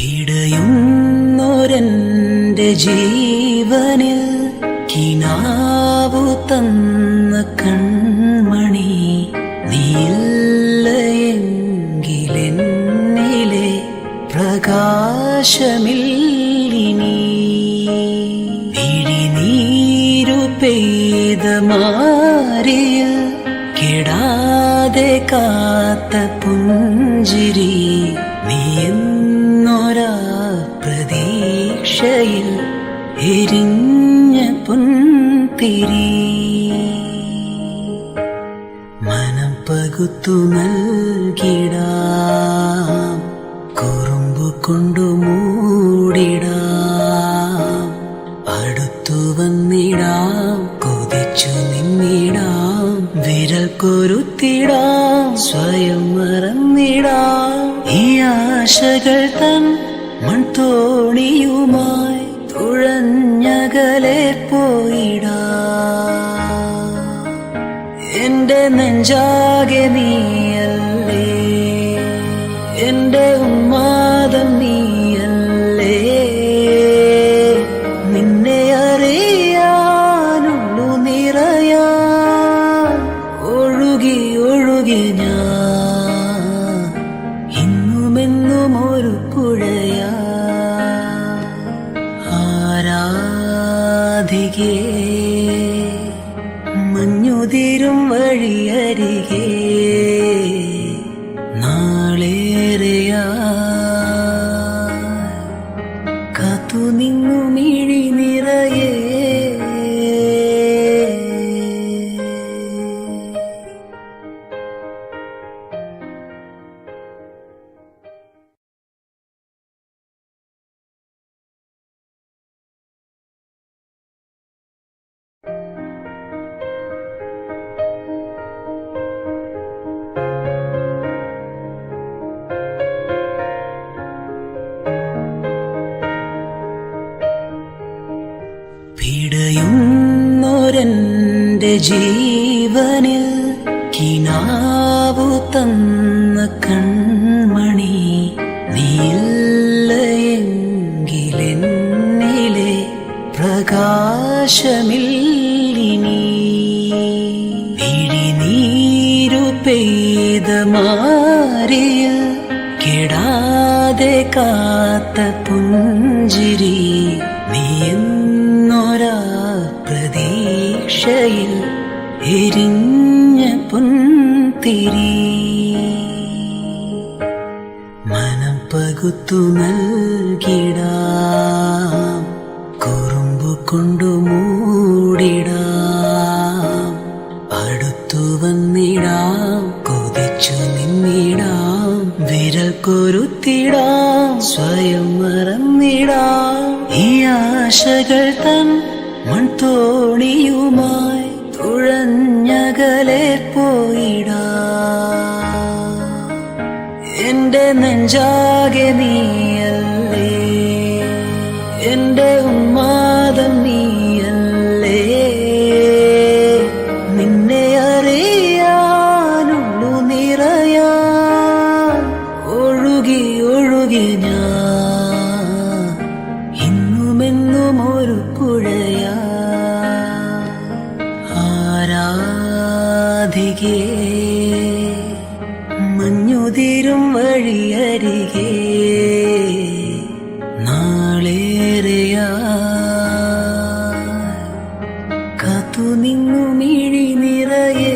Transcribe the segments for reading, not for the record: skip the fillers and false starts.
പിടയുന്നൊരെന്റെ ജീവനിൽ കിനാവു തന്ന കൺമണി നീയില്ലയെങ്കിലെന്നിലെ പ്രകാശമില്ലിനി പിഴിനീരു പെയ്ത മാറിയിൽ കെടാതെ കാത്ത പുഞ്ചിരി നീയെന്നൊരാ പ്രതീക്ഷയിൽ എരിഞ്ഞ പൊൻതിരി മനം പകുത്തു നൽകിടാം കുറുമ്പു കൊണ്ടു മൂടിടാം അടുത്തു വന്നിടാം കൊതിച്ചു നിന്നിടാം വിരൽ കൊരുത്തിടാം സ്വയം മറന്നിടാം ഈ ആശകൾ തൻ മൺതോണിയുമായി തുഴഞ്ഞകലെ പോയിടാം എന്റെ നെഞ്ചാകെ നീയല്ലേ എന്റെ ഉന്മാദം നീയല്ലേ നിന്നെ അറിയാനുള്ളു നിറയാൻ ഒഴുകി ഒഴുകി ഞാൻ ഇന്നുമെന്നും ഒരു പുഴയാ ആരാധികേ മഞ്ഞുതിരും വഴിയരികെ നാളേറെയാ കാത്തു നിന്നു മിഴി നിറയേ പിടയുന്നൊരെന്റെ ജീവനിൽ കിനാവു തന്ന കൺമണി നീയില്ലയെങ്കിലെന്നിലെ പ്രകാശമില്ലിനി പിഴിനീരു പെയ്ത മാറിയിൽ കെടാതെ കാത്ത പുഞ്ചിരി നീയെന്നൊരാ പ്രതീക്ഷയിൽ എരിഞ്ഞ പൊൻതിരി മനം പകുത്തു നൽകിടാം കുറുമ്പു കൊണ്ടു മൂടിടാം അടുത്തു വന്നിടാം കൊതിച്ചു നിന്നിടാം വിരൽ കൊരുത്തിടാം സ്വയം മറന്നിടാം ഈ ആശകൾ തൻ മൺതോണിയുമായി തുഴഞ്ഞകലെ പോയിടാം എന്റെ നെഞ്ചാകെ നീയല്ലേ എന്റെ ഉന്മാദം നീയല്ലേ നിന്നെ അറിയാനുള്ളു നിറയാൻ ഒഴുകി ഒഴുകി ഞാൻ ഇന്നുമെന്നും ഒരു പുഴയാ ആരാധികേ മഞ്ഞുതിരും വഴിയരികെ നാളേറെയാ കാത്തു നിന്നു മിഴി നിറയേ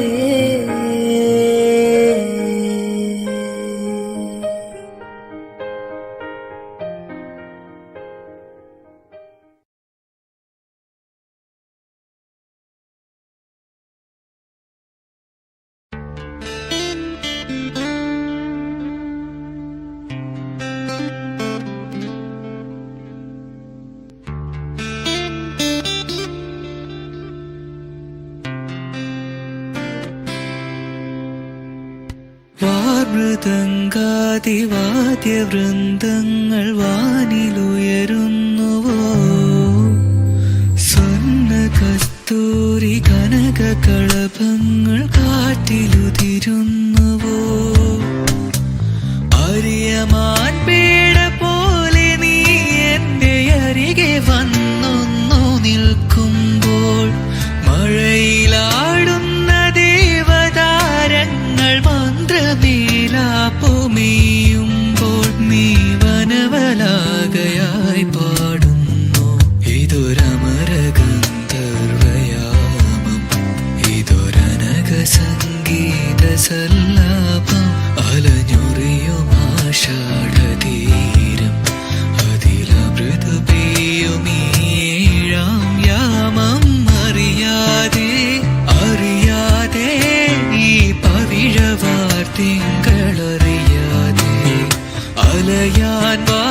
മൃദംഗാതിവാദ്യവൃന്ദങ്ങൾ വാനിലുയരുന്നുവോ സ്വർണ്ണ കസ്തൂരി കനക കളഭങ്ങൾ കാറ്റിലുതിരുന്നുവോ അരിയമാൻ പേട പോലെ അലയാൻ വാ